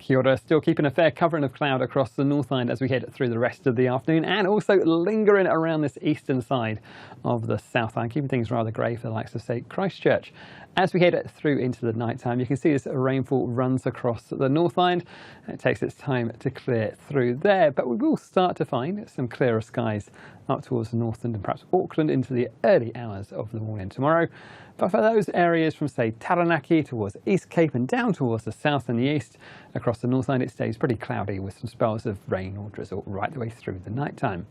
Kia ora. Still keeping a fair covering of cloud across the North Island as we head through the rest of the afternoon, and also lingering around this eastern side of the South Island, keeping things rather grey for the likes of, say, Christchurch. As we head through into the night time, you can see this rainfall runs across the North Island, and it takes its time to clear through there, but we will start to find some clearer skies up towards Northland and perhaps Auckland into the early hours of the morning tomorrow. But for those areas from, say, Taranaki towards East Cape and down towards the south and the east, across the North Island it stays pretty cloudy with some spells of rain or drizzle right the way through the night time.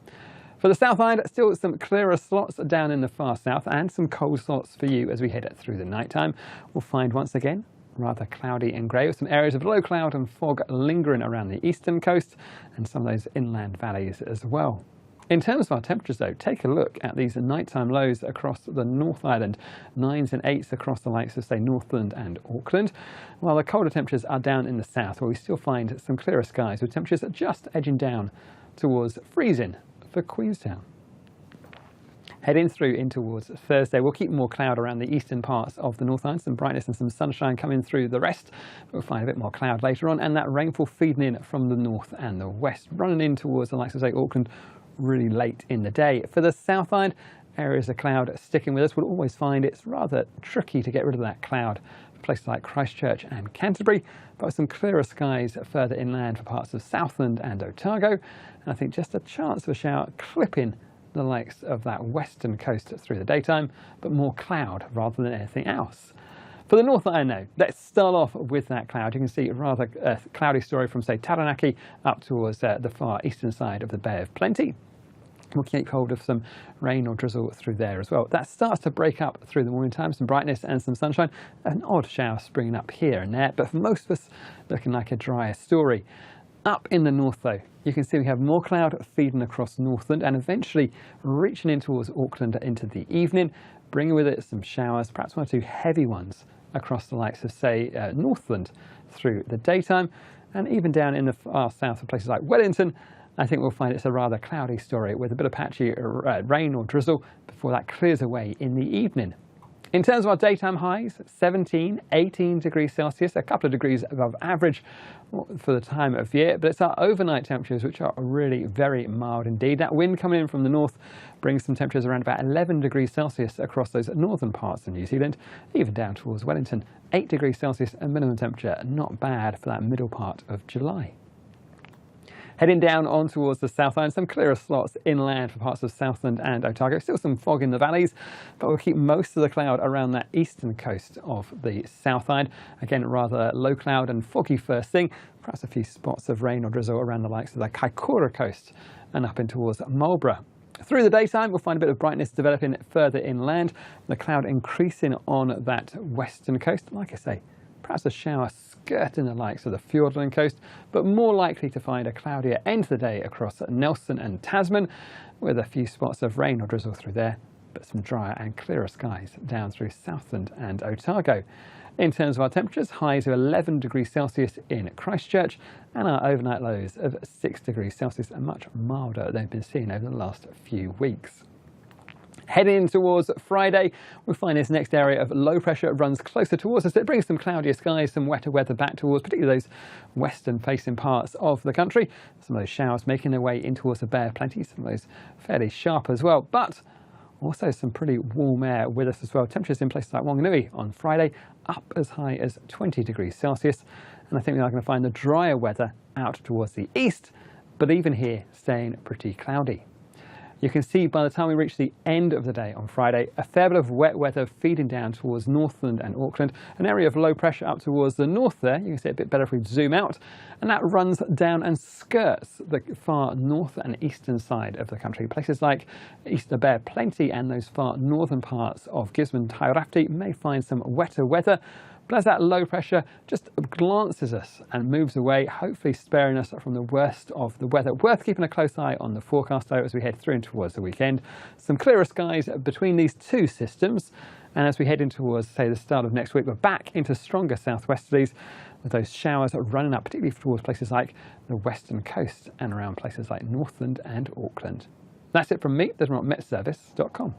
For the South Island, still some clearer slots down in the far south and some cold slots for you as we head through the night time. We'll find once again rather cloudy and grey with some areas of low cloud and fog lingering around the eastern coast and some of those inland valleys as well. In terms of our temperatures though, take a look at these nighttime lows across the North Island, 9s and 8s across the likes of, say, Northland and Auckland, while the colder temperatures are down in the south, where we still find some clearer skies with temperatures just edging down towards freezing for Queenstown. Heading through in towards Thursday, we'll keep more cloud around the eastern parts of the North Island, some brightness and some sunshine coming through the rest. We'll find a bit more cloud later on, and that rainfall feeding in from the north and the west, running in towards the likes of, say, Auckland, really late in the day. For the South Island, areas of cloud sticking with us. We'll always find it's rather tricky to get rid of that cloud for places like Christchurch and Canterbury, but with some clearer skies further inland for parts of Southland and Otago, and I think just a chance of a shower clipping the likes of that western coast through the daytime, but more cloud rather than anything else. For the North Island now, let's start off with that cloud. You can see a rather cloudy story from, say, Taranaki up towards the far eastern side of the Bay of Plenty. We'll keep hold of some rain or drizzle through there as well. That starts to break up through the morning time, some brightness and some sunshine. An odd shower springing up here and there, but for most of us, looking like a drier story. Up in the north though, you can see we have more cloud feeding across Northland and eventually reaching in towards Auckland into the evening, bringing with it some showers, perhaps one or two heavy ones across the likes of, say, Northland through the daytime, and even down in the far south of places like Wellington. I think we'll find it's a rather cloudy story with a bit of patchy rain or drizzle before that clears away in the evening. In terms of our daytime highs, 17, 18 degrees Celsius, a couple of degrees above average for the time of year, but it's our overnight temperatures which are really very mild indeed. That wind coming in from the north brings some temperatures around about 11 degrees Celsius across those northern parts of New Zealand, even down towards Wellington. 8 degrees Celsius a minimum temperature, not bad for that middle part of July. Heading down on towards the South Island, some clearer slots inland for parts of Southland and Otago. Still some fog in the valleys, but we'll keep most of the cloud around that eastern coast of the South Island. Again, rather low cloud and foggy first thing. Perhaps a few spots of rain or drizzle around the likes of the Kaikoura coast and up in towards Marlborough. Through the daytime, we'll find a bit of brightness developing further inland. The cloud increasing on that western coast. Like I say, perhaps a shower skirting the likes of the Fiordland coast, but more likely to find a cloudier end of the day across Nelson and Tasman, with a few spots of rain or drizzle through there, but some drier and clearer skies down through Southland and Otago. In terms of our temperatures, highs of 11 degrees Celsius in Christchurch, and our overnight lows of 6 degrees Celsius, and much milder than they've been seen over the last few weeks. Heading towards Friday, we'll find this next area of low pressure runs closer towards us. It brings some cloudier skies, some wetter weather back towards particularly those western facing parts of the country. Some of those showers making their way in towards the Bay of Plenty, some of those fairly sharp as well, but also some pretty warm air with us as well. Temperatures in places like Wanganui on Friday up as high as 20 degrees Celsius. And I think we are going to find the drier weather out towards the east, but even here staying pretty cloudy. You can see by the time we reach the end of the day on Friday, a fair bit of wet weather feeding down towards Northland and Auckland, an area of low pressure up towards the north there. You can see it a bit better if we zoom out, and that runs down and skirts the far north and eastern side of the country. Places like Easter Bay Plenty and those far northern parts of Gisborne, Tairafti may find some wetter weather. But as that low pressure just glances us and moves away, hopefully sparing us from the worst of the weather. Worth keeping a close eye on the forecast though as we head through and towards the weekend. Some clearer skies between these two systems. And as we head in towards, say, the start of next week, we're back into stronger southwesterlies with those showers running up, particularly towards places like the western coast and around places like Northland and Auckland. That's it from me, there's more at metservice.com.